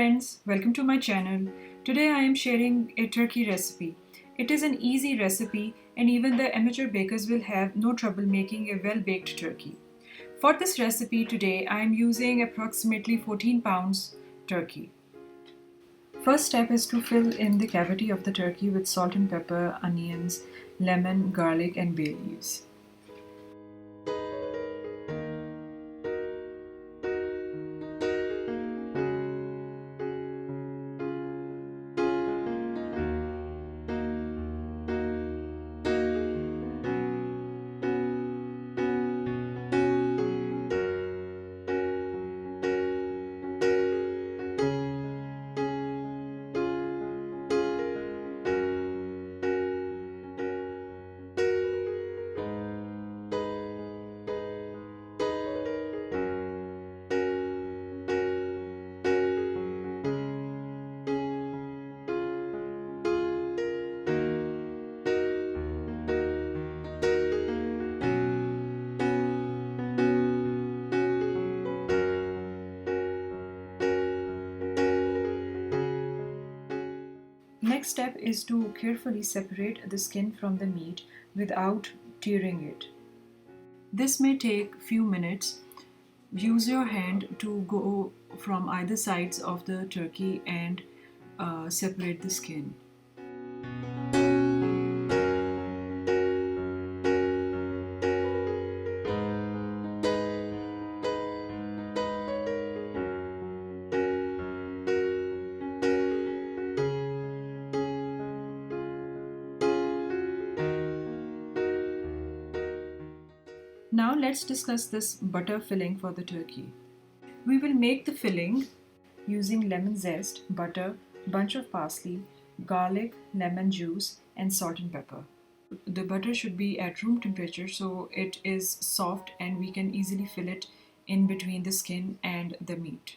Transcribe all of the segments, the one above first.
friends, welcome to my channel. Today I am sharing a turkey recipe. It is an easy recipe and even the amateur bakers will have no trouble making a well-baked turkey. For this recipe today I am using approximately 14 pounds turkey. First step is to fill in the cavity of the turkey with salt and pepper, onions, lemon, garlic and bay leaves. Next step is to carefully separate the skin from the meat without tearing it. This may take few minutes. Use your hand to go from either sides of the turkey and separate the skin. Now let's discuss this butter filling for the turkey. We will make the filling using lemon zest, butter, bunch of parsley, garlic, lemon juice and salt and pepper. The butter should be at room temperature so it is soft and we can easily fill it in between the skin and the meat.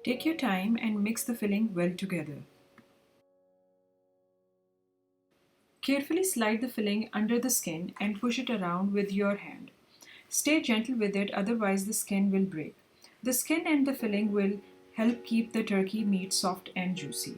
Take your time and mix the filling well together. Carefully slide the filling under the skin and push it around with your hand. Stay gentle with it, otherwise the skin will break. The skin and the filling will help keep the turkey meat soft and juicy.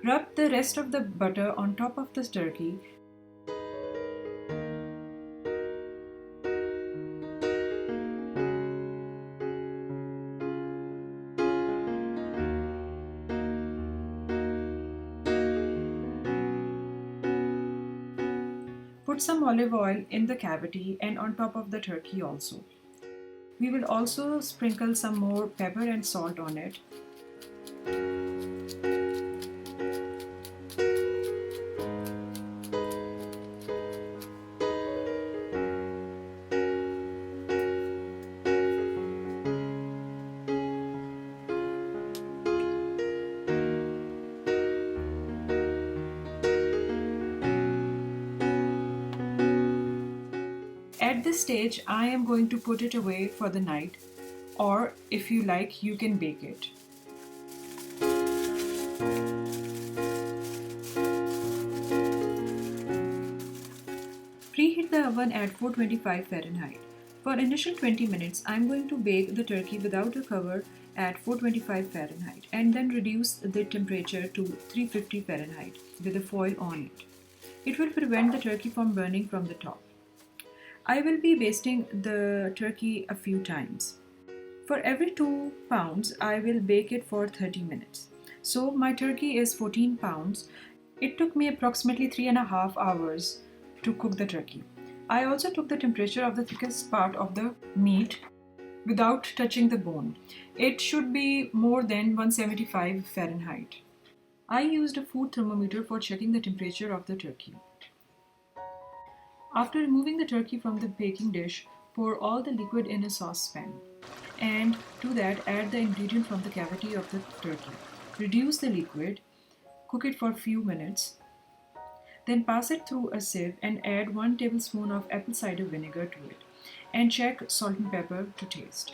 Rub the rest of the butter on top of the turkey. Put some olive oil in the cavity and on top of the turkey also. We will also sprinkle some more pepper and salt on it. At this stage, I am going to put it away for the night, or if you like, you can bake it. Preheat the oven at 425 Fahrenheit. For initial 20 minutes, I am going to bake the turkey without a cover at 425 Fahrenheit and then reduce the temperature to 350 Fahrenheit with a foil on it. It will prevent the turkey from burning from the top. I will be basting the turkey a few times. For every 2 pounds, I will bake it for 30 minutes. So my turkey is 14 pounds. It took me approximately 3.5 hours to cook the turkey. I also took the temperature of the thickest part of the meat without touching the bone. It should be more than 175 Fahrenheit. I used a food thermometer for checking the temperature of the turkey. After removing the turkey from the baking dish, pour all the liquid in a saucepan. And to that, add the ingredient from the cavity of the turkey. Reduce the liquid, cook it for a few minutes, then pass it through a sieve and add 1 tablespoon of apple cider vinegar to it. And check salt and pepper to taste.